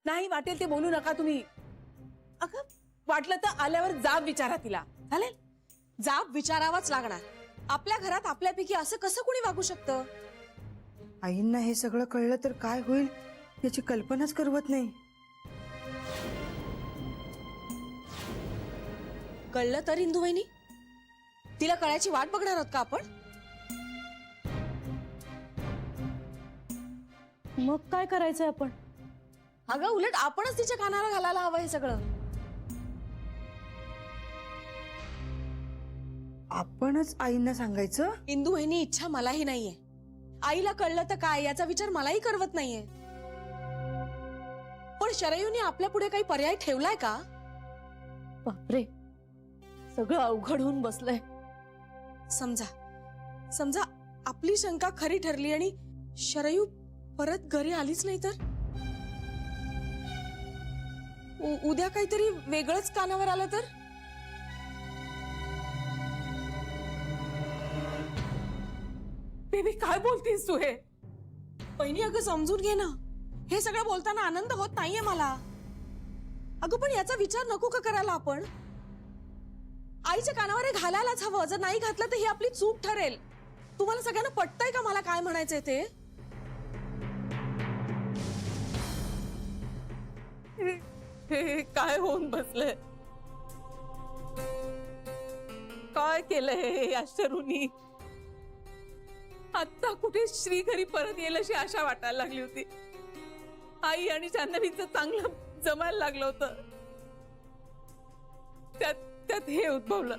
नाही वाटेल ते बोलू नका तुम्ही. अगं वाटलं तर आल्यावर जाब विचारा तिला, चालेल? जाब विचारावाच लागणार. आपल्या घरात आपल्यापैकी असं कसं कुणी वागू शकतं? आईंना हे सगळं कळलं तर काय होईल याची कल्पनाच करवत नाही. कळलं तर इंदू वहिनी तिला कळायची वाट बघणार आहोत का आपण? मग काय करायचंय आपण? अगं उलट आपणच तिच्या कानाला घालायला हवं हे सगळं. आपणच आईंना सांगायचं? इंदू वहिनी इच्छा मलाही नाहीये. आईला कळलं तर काय याचा विचार मलाही करवत नाहीये. पण शरयूने आपल्या पुढे काही पर्याय ठेवलाय का? बापरे, सगळं अवघड होऊन बसलंय. समजा समजा आपली शंका खरी ठरली आणि शरयू परत घरी आलीच नाही तर? उद्या काहीतरी वेगळंच कानावर आलं तर? बेबी काय बोलतेस तू हे? बहिणी अगं समजून घे ना. हे सगळं बोलताना आनंद होत नाहीये मला. अगं पण याचा विचार नको का करायला आपण? आईच्या कानावर हे घालायलाच हवं. जर नाही घातलं तर ही आपली चूक ठरेल. तुम्हाला सगळ्यांना पटतंय का मला काय म्हणायचंय ते? हे काय होऊन बसलंय? काय केलंय हे अश्रूनी? आता कुठे श्री घरी परत येईल अशी आशा वाटायला लागली होती. आई आणि जान्हवीचं चांगलं जमायला लागलं होतं. त्यात हे उद्भवलं.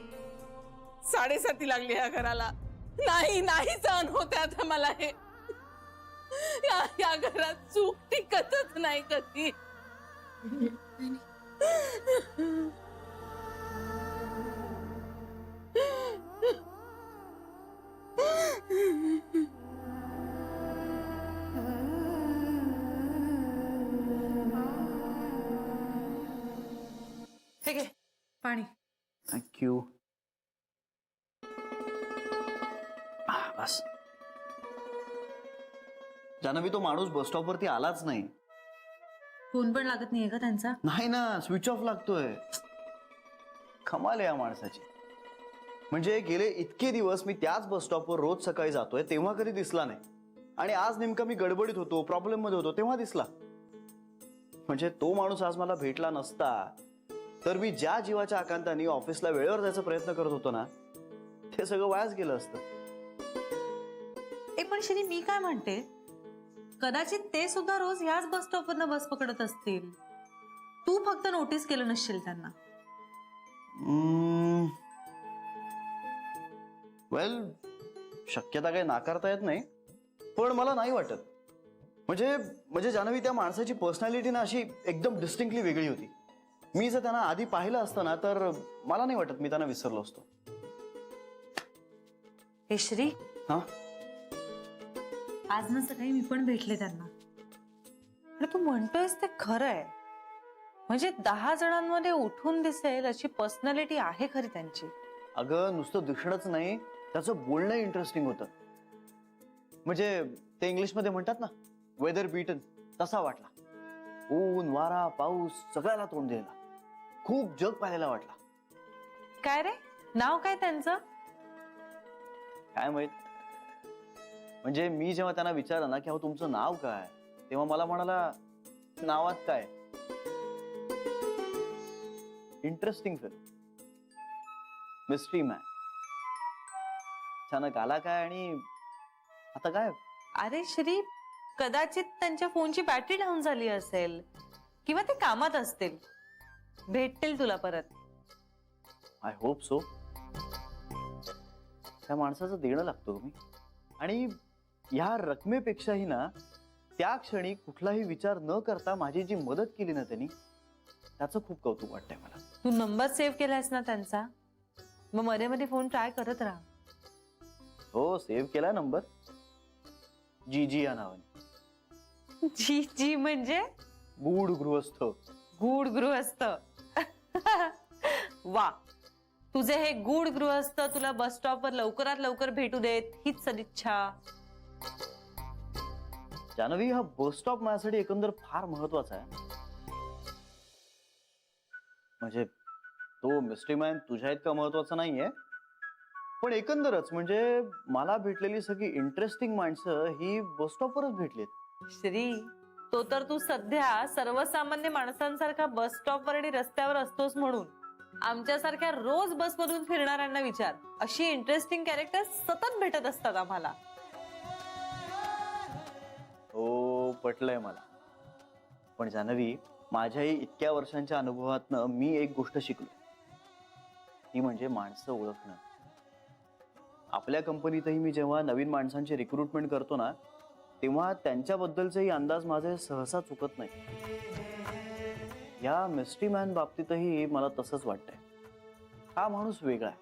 साडेसाती लागली या घराला. नाही नाही सहन होते आता मला हे. या घरात चूक टिकतच नाही कधी. हे घे पाणी. थँक्यू. बस. जान्हवी, तो माणूस बस स्टॉप वरती आलाच नाही. फोन पण लागत नाहीये का त्यांचा? नाही ना, स्विच ऑफ लागतोय. कमाल आहे या माणसाची. म्हणजे गेले इतके दिवस मी त्याच बस स्टॉपवर रोज सकाळी जातोय तेव्हा कधी दिसला नाही, आणि आज नेमका मी गडबडीत होतो, प्रॉब्लेम मध्ये होतो तेव्हा दिसला. म्हणजे तो माणूस आज मला भेटला नसता तर मी ज्या जीवाच्या आकांताने ऑफिसला वेळेवर जायचा प्रयत्न करत होतो ना, ते सगळं वायाच गेलं असतं. पण श्री, मी काय म्हणते, कदाचित ते सुद्धा रोज ह्याच बस स्टॉपवरनं बस पकडत असतील. तू फक्त नोटीस केलं नसशील त्यांना. वेल, शक्यता काही नाकारता येत नाही, पण मला नाही वाटत. म्हणजे जान्हवी, त्या माणसाची पर्सनॅलिटी ना अशी एकदम डिस्टिंक्टली वेगळी होती. मी जर त्यांना आधी पाहिलं असतं ना तर मला नाही वाटत मी त्यांना विसरलो असतो. हे श्री, हा, आज ना सकाळी मी पण भेटले त्यांना. आणि तू म्हणतोयस ते खरं आहे. म्हणजे 10 जणांमध्ये उठून दिसेल अशी पर्सनॅलिटी आहे खरी त्यांची. अगं नुसतं दिसणंच नाही, त्याचं बोलणं इंटरेस्टिंग होतं. म्हणजे ते इंग्लिशमध्ये म्हणतात ना, वेदर बीटन, तसा वाटला. ऊन वारा पाऊस सगळ्याला तोंड द्यायला. खूप जग पाहायला वाटला. काय रे, नाव काय त्यांचं? काय माहित. म्हणजे मी जेव्हा त्यांना विचारलं ना की अहो तुमचं नाव काय, तेव्हा मला म्हणाला, नावात काय, इंटरेस्टिंग फेलो, मिस्ट्री मॅन. अचानक आला काय आणि आता काय? अरे श्री, कदाचित त्यांच्या फोनची बॅटरी डाऊन झाली असेल किंवा ते कामात असतील. भेटतील तुला परत. I hope so. त्या माणसाचं देणं लागतो मी. आणि ह्या रकमेपेक्षाही ना, त्या क्षणी कुठलाही विचार न करता माझी जी मदत केली ना त्यांनी, त्याचं खूप कौतुक वाटतंय मला. तू नंबर सेव्ह केलायस ना त्यांचा? मग मध्ये मध्ये फोन ट्राय करत राहा. हो, सेव्ह केला नंबर. जी या नावाने. जी म्हणजे गूढ गृहस्थ. गूढ गृहस्थ. वा, तुझे हे गूढ गृहस्थ तुला बस स्टॉपवर लवकरात लवकर भेटू देत हीच सदिच्छा. जान्हवी, हा बस स्टॉप माझ्यासाठी एकंदर फार महत्वाचा आहे. म्हणजे तो मिस्ट्री मॅन तुझ्या इतका महत्वाचा नाहीये, पण एकंदरच म्हणजे मला भेटलेली सगळी इंटरेस्टिंग माणसं ही बस स्टॉपवरच भेटलीत. श्री, तो तर तू सध्या सर्वसामान्य माणसांसारखा बस स्टॉपवर आणि रस्त्यावर असतोस म्हणून. आमच्यासारख्या रोज बसमधून फिरणाऱ्यांना विचार, अशी इंटरेस्टिंग कॅरेक्टर सतत भेटत असतात आम्हाला. हो, पटलंय मला. पण जान्हवी, माझ्याही इतक्या वर्षांच्या अनुभवातनं मी एक गोष्ट शिकलो, ती म्हणजे माणसं ओळखणं. आपल्या कंपनीतही मी जेव्हा नवीन माणसांची रिक्रुटमेंट करतो ना, तेव्हा त्यांच्याबद्दलचेही अंदाज माझे सहसा चुकत नाही. या मिस्ट्री मॅन बाबतीतही मला तसंच वाटतंय. हा माणूस वेगळा आहे,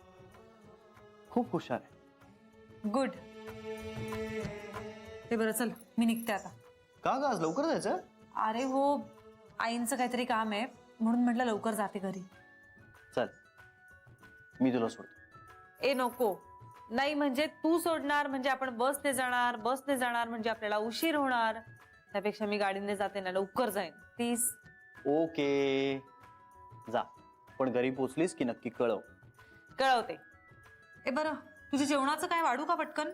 खूप हुशार आहे. गुड. ते बरं, चल मी निघते आता. का ग, आज लवकर जायचं? अरे हो, आईंचं काहीतरी काम आहे म्हणून म्हटलं लवकर जाते घरी. चल, मी तुला सोडतो. ए नको, नाही म्हणजे तू सोडणार म्हणजे आपण बसने जाणार, बसने जाणार म्हणजे आपल्याला उशीर होणार. त्यापेक्षा मी गाडीने जाते ना, लवकर जाईन प्लीज. ओके, जा. पण घरी पोचलीस की नक्की कळव. कळवते. ए बरं, तुझ्या जेवणाचं काय वाढू का पटकन?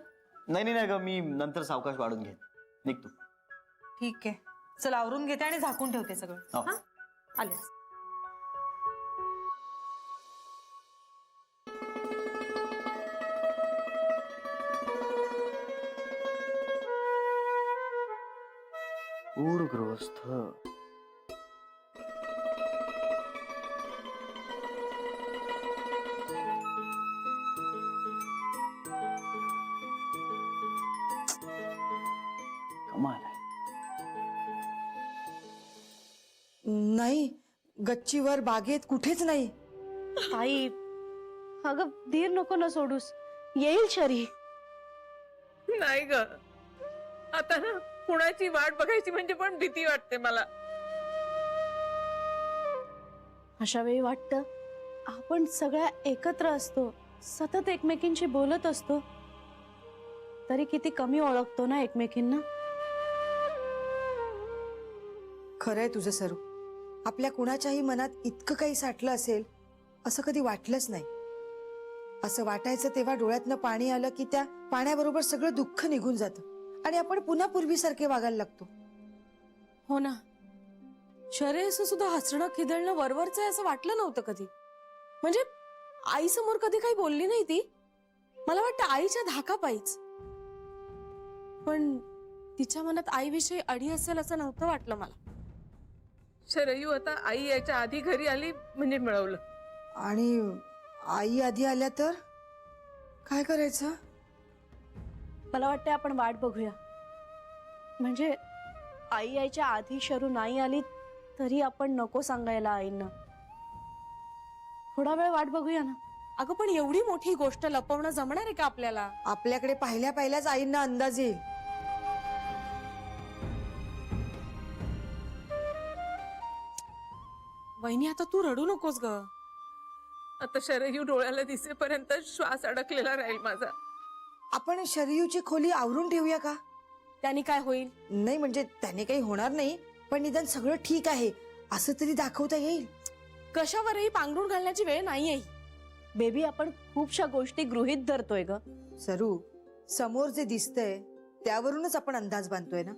नाही ग, मी नंतर सावकाश वाढून घेईन. निघतो. ठीक आहे, चल आवरून घेते आणि झाकून ठेवते सगळं. हो. हा, आलेच. गूढ गृहस्थ. कमाल आहे. नाही, गच्चीवर बागेत कुठेच नाही. आई, अगं धीर नको ना सोडूस, येईल शरी. नाही ग, आता ना कुणाची वाट बघायची म्हणजे पण भीती वाटते मला. अशा वेळी वाटतं आपण सगळ्या एकत्र असतो, सतत एकमेकींशी बोलत असतो, तरी किती कमी ओळखतो ना एकमेकींना. खरंय तुझं सरू. आपल्या कुणाच्याही मनात इतकं काही साठलं असेल असं कधी वाटलंच नाही. असं वाटायचं तेव्हा डोळ्यातनं पाणी आलं की त्या पाण्याबरोबर सगळं दुःख निघून जातं आणि आपण पुन्हा पूर्वीसारखे वागायला लागतो. हो ना, शरीर सुद्धा हसणं खिदळणं वरवरचं आहे असं वाटलं नव्हतं कधी. म्हणजे आई समोर कधी काही बोलली नाही ती. मला वाटतं आईच्या धाकापायीच. पण तिच्या मनात आईविषयी अडी असेल असं नव्हतं वाटलं मला. शरयू आता आई याच्या आधी घरी आली म्हणजे मिळवलं. आणि आई आधी आल्या तर काय करायचं? मला वाटतं आपण वाट बघूया. म्हणजे आई यायच्या आधी शरू नाही आली तरी आपण नको सांगायला आईंना. थोडा वेळ वाट बघूया ना. अगं पण एवढी मोठी गोष्ट लपवणं जमणार आहे का आपल्याला? आपल्याकडे पाहिल्या पाहिल्याच आईंना अंदाज येईल. वहिनी, आता तू रडू नकोस ग. आता शरयू डोळ्याला दिसेपर्यंत श्वास अडकलेला राहील माझा. आपण शरयूची खोली आवरून ठेवूया का? त्याने काय होईल? नाही म्हणजे त्याने काही होणार नाही, पण निदान सगळं ठीक आहे असं तरी दाखवता येईल. कशावरही पांघरून घालण्याची वेळ नाहीये बेबी. आपण खूपशा गोष्टी गृहीत धरतोय ग. सरू, समोर जे दिसतंय त्यावरूनच आपण अंदाज बांधतोय ना.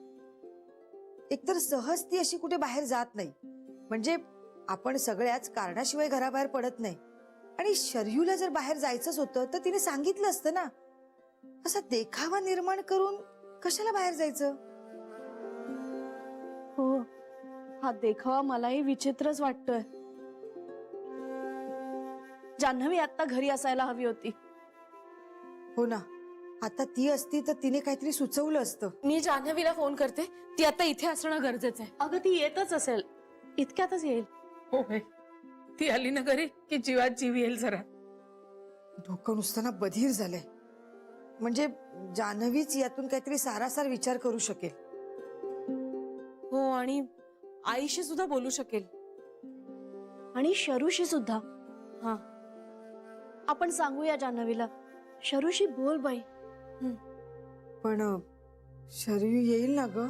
एकतर सहज ती अशी कुठे बाहेर जात नाही. म्हणजे आपण सगळ्याच कारणाशिवाय घराबाहेर पडत नाही. आणि शरयूला जर बाहेर जायचंच होतं तर तिने सांगितलं असतं ना. असा देखावा निर्माण करून कशाला बाहेर जायचं? हो, हा देखावा मलाही विचित्रच वाटतोय. जान्हवी आता घरी असायला हवी होती. हो ना, आता ती असती तर तिने काहीतरी सुचवलं असतं. मी जान्हवीला फोन करते. ती आता इथे असणं गरजेचं आहे. अगं ती येतच असेल, इतक्यातच येईल. हो बाई, ती आली ना घरी की जीवात जीव येईल जरा. डोकं नुसताना बधीर झालंय. म्हणजे जान्हवीच यातून काहीतरी सारासार विचार करू शकेल. हो, आणि आईशी सुद्धा बोलू शकेल. आणि शरूशी सुद्धा. हा, आपण सांगूया जान्हवीला, शरूशी बोल बाई. पण शरयू येईल ना ग?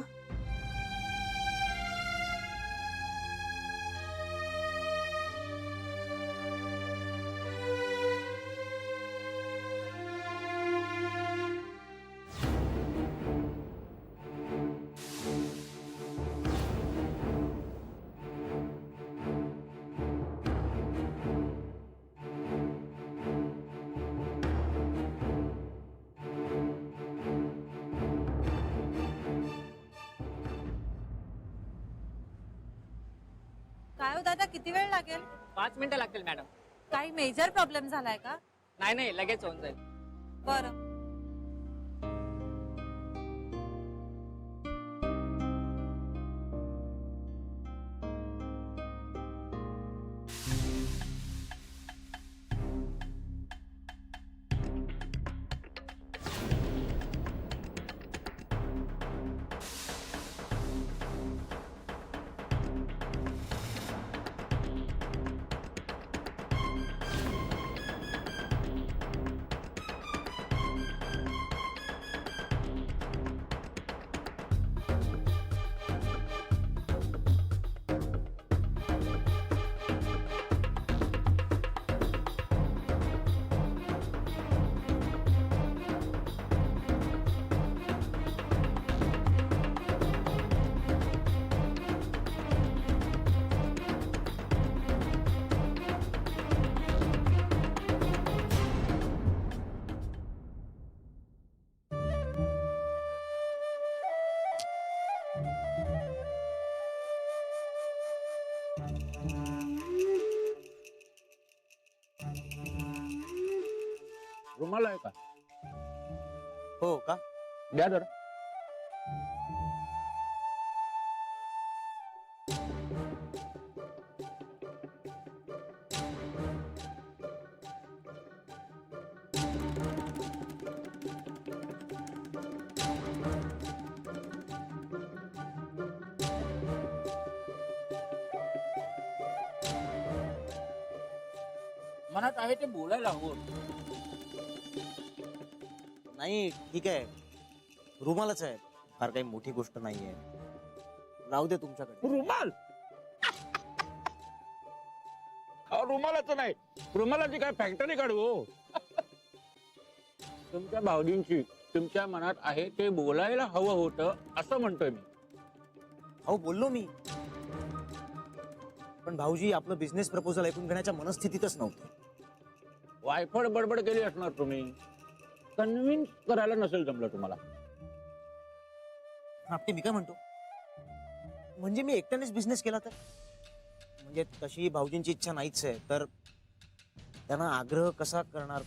काय हो दादा, किती वेळ लागेल? 5 मिनिटं लागतील मॅडम. काही मेजर प्रॉब्लेम झालाय का? नाही नाही, लगेच होऊन जाईल. बरं. रुमाल आहे का? हो का? द्या जरा. मनात आहे ते बोलायला हवं. नाही ठीक आहे, रुमालच आहे, फार काही मोठी गोष्ट नाहीये. राहू दे तुमच्याकडे. रुमाल रुमालाचं नाही, रुमालाची काय फॅक्टरी काढू हो. तुमच्या भावजींची तुमच्या मनात आहे ते बोलायला हवं होतं असं म्हणतोय मी. हो बोललो मी, पण भाऊजी आपलं बिझनेस प्रपोजल ऐकून घेण्याच्या मनस्थितीतच नव्हते. वायफळ बडबड केली असणार तुम्ही, कन्व्हिन्स करायला नसेल जमलं तुम्हाला. आपटे मी काय म्हणतो, म्हणजे मी एकट्यानेच बिझनेस केला तर, म्हणजे तशी भाऊजींची इच्छा नाहीच आहे, तर त्यांना आग्रह कसा करणार?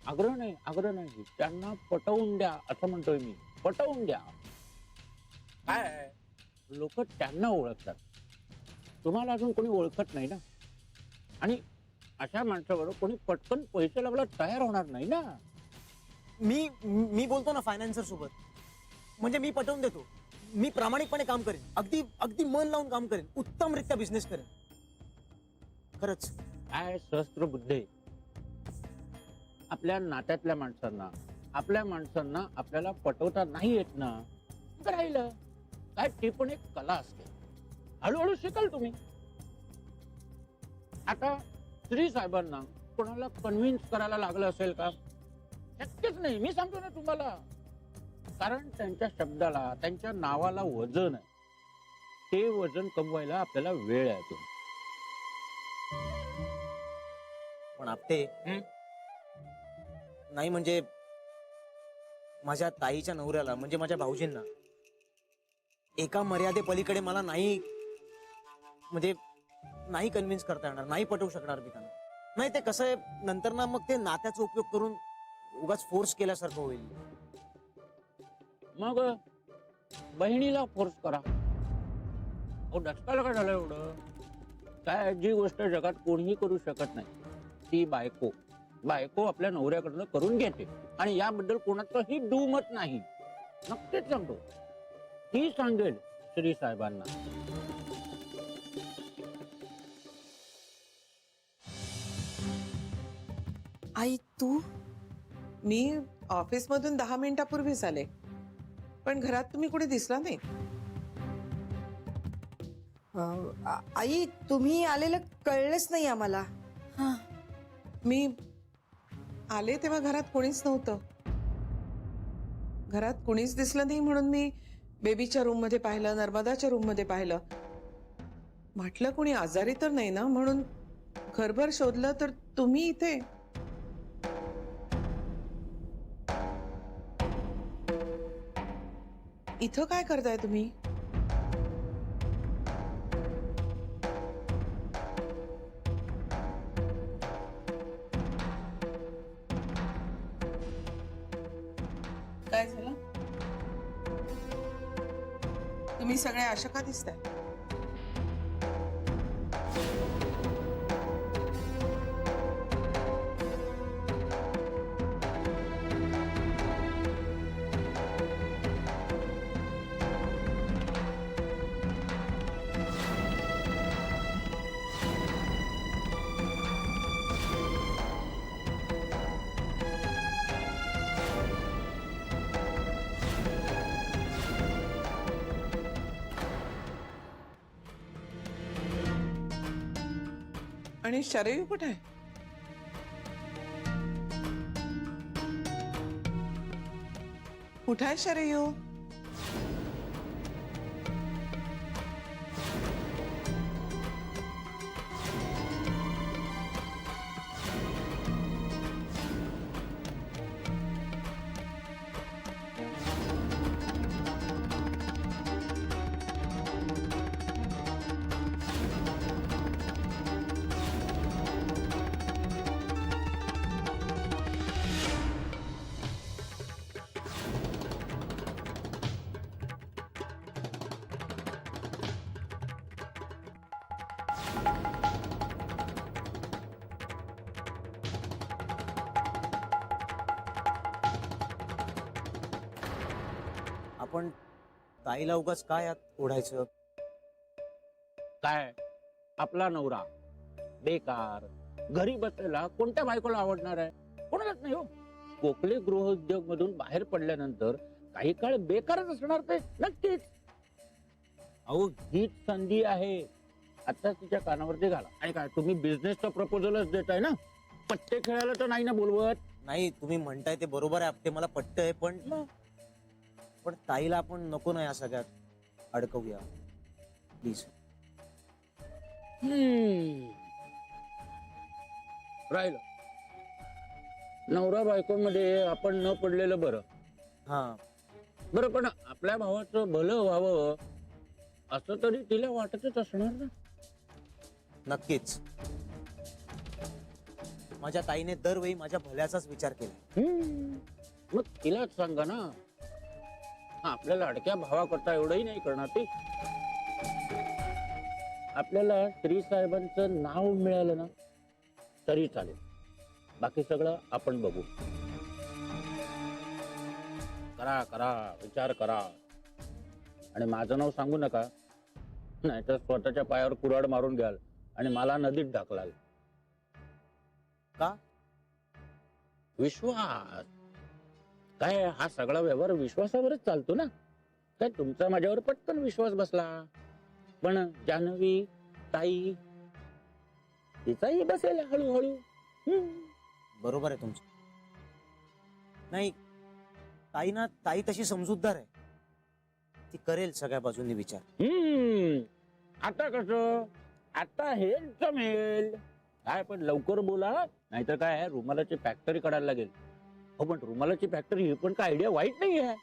आग्रह नाही, त्यांना पटवून द्या असं म्हणतोय मी. पटवून द्या. काय लोक त्यांना ओळखतात, तुम्हाला अजून कोणी ओळखत नाही ना. आणि अशा माणसाबरोबर कोणी पटकन पैसे लावायला तयार होणार नाही ना. मी बोलतो ना फायनान्सर सोबत, म्हणजे मी पटवून देतो. मी प्रामाणिकपणे काम करेन, अगदी अगदी मन लावून काम करेन, उत्तमरित्या बिझनेस करेन. खरंच. काय सहस्त्र बुद्धी. आपल्या नात्यातल्या माणसांना, आपल्या माणसांना आपल्याला पटवता नाही येत ना, तर राहिलं काय, ते पण एक कला असते. हळूहळू शिकाल तुम्ही. आता श्री साहेबांना कोणाला कन्व्हिन्स करायला लागलं असेल का? शक्यच नाही. मी सांगतो ना तुम्हाला, कारण त्यांच्या शब्दाला, त्यांच्या नावाला वजन आहे. ते वजन कमवायला आपल्याला वेळ आहे अजून. पण आपटे नाही, म्हणजे माझ्या ताईच्या नवऱ्याला, म्हणजे माझ्या भाऊजींना एका मर्यादे पलीकडे मला नाही, म्हणजे नाही कन्व्हिन्स करता येणार, नाही पटवू शकणार मी त्यांना. नाही ते कसं आहे, नंतर ना मग ते नात्याचा उपयोग करून उगाच फोर्स केल्यासारखं होईल. मग बहिणीला फोर्स करा. अहो डचकायला काय झालं एवढं? काय जी गोष्ट जगात कोणीही करू शकत नाही ती बायको आपल्या नवऱ्याकडनं करून घेते, आणि याबद्दल कोणाचंही दुमत नाही. नक्कीच सांगतो, ती सांगेल श्री साहेबांना. आई तू? मी ऑफिस मधून 10 मिनिटापूर्वीच आले, पण घरात तुम्ही कुठे दिसला नाही. आई तुम्ही आलेलं कळलंच नाही आम्हाला. मी आले तेव्हा घरात कोणीच नव्हतं. घरात कोणीच दिसलं नाही म्हणून मी बेबीच्या रूम मध्ये पाहिलं, नर्मदाच्या रूम मध्ये पाहिलं. म्हटलं कोणी आजारी तर नाही ना, म्हणून घरभर शोधलं तर तुम्ही इथे. इथं काय करताय तुम्ही? तुम्ही सगळे अशा का दिसताय? आणि शरयू कुठे आहे? कुठे आहे शरयू? आपण ताईला उगाच काय यात ओढायचं? काय आपला नवरा बेकार घरी बसलेला कोणत्या बायकोला आवडणार आहे? कोणालाच नाही हो. कोकले गृहउद्योग मधून बाहेर पडल्यानंतर काही काळ बेकारच असणार ते नक्कीच. अहो हीच संधी आहे, आता तिच्या कानावरती घाला. आणि काय तुम्ही बिझनेसचा प्रपोजलच देताय ना, पत्ते खेळायला तर नाही ना बोलवत? नाही, तुम्ही म्हणताय ते बरोबर आहे, ते मला पटतंय, पण पण ताईला आपण नको ना या सगळ्यात अडकवूया प्लीज. राहिलं नवरा बायकोमध्ये आपण न पडलेलं बरं. हा बरं, पण आपल्या भावाचं भलं व्हावं असं तरी तिला वाटतच असणार ना. नक्कीच. माझ्या ताईने दरवेळी माझ्या भल्याचाच विचार केला. मग तिलाच सांगा ना, आपल्या लाडक्या भावाकरता एवढंही नाही करणार ती. आपल्याला श्री साहेबांचं नाव मिळालं ना तरी चालेल, बाकी सगळं आपण बघू. करा करा विचार करा. आणि माझं नाव सांगू नका, नाहीतर स्वतःच्या पायावर कुऱ्हाड मारून घ्याल आणि मला नदीत ढकलाल. का? विश्वास काय, हा सगळा व्यवहार विश्वासावरच चालतो ना. काय तुमचा माझ्यावर पटकन विश्वास बसला, पण जान्हवी ताई तिचाही बसेल हळूहळू. बरोबर आहे तुमचं. नाही, ताई तशी समजूतदार आहे, ती करेल सगळ्या बाजूंनी विचार. आता कसं, आता हे जमेल काय, पण लवकर बोला, नाहीतर काय रुमालाची फॅक्टरी काढायला लागेल. हो पण रुमालाची फॅक्टरी ही पण काय आयडिया वाईट नाही आहे.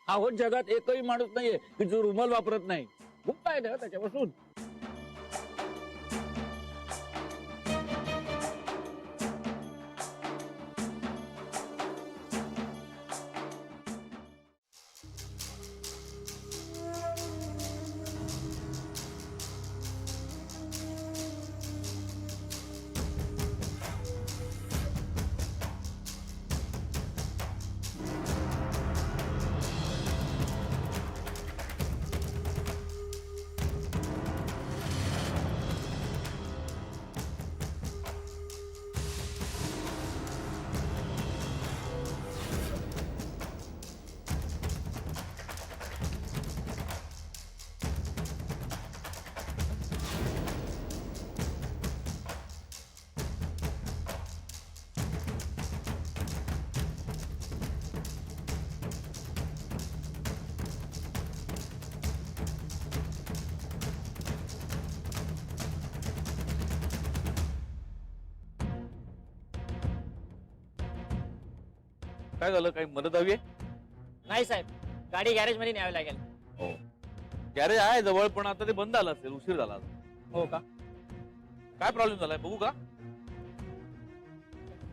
अहो जगात एकही माणूस नाहीये की जो रुमाल वापरत नाही. खूप फायदा आहे त्याच्यापासून. काय झालं, काही मदत हवी आहे? नाही साहेब, गाडी गॅरेज मध्ये न्यावी लागेल. हो, गॅरेज आहे जवळ, पण आता ते बंद झालं असेल, उशीर झाला. हो का? काय प्रॉब्लेम झालाय बघू का?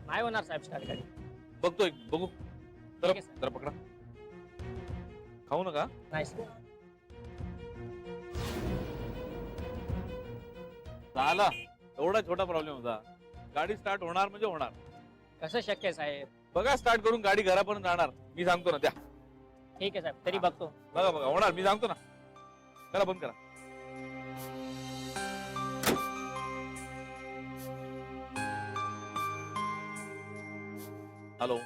नाही होणार साहेब स्टार्ट गाडी. बघतोय, बघू. ठीक आहे, जरा पकडा. खाऊ नका. नाही साहेब. झाला एवढा छोटा प्रॉब्लेम होता. गाडी स्टार्ट होणार म्हणजे होणार. कसं शक्य आहे साहेब? बघा स्टार्ट करून गाडी घरापर्यंत जाणार. मी सांगतो ना, द्या. ठीक आहे साहेब, तरी बघतो. बघा बघा होणार, मी सांगतो ना. करा, बंद करा. हॅलो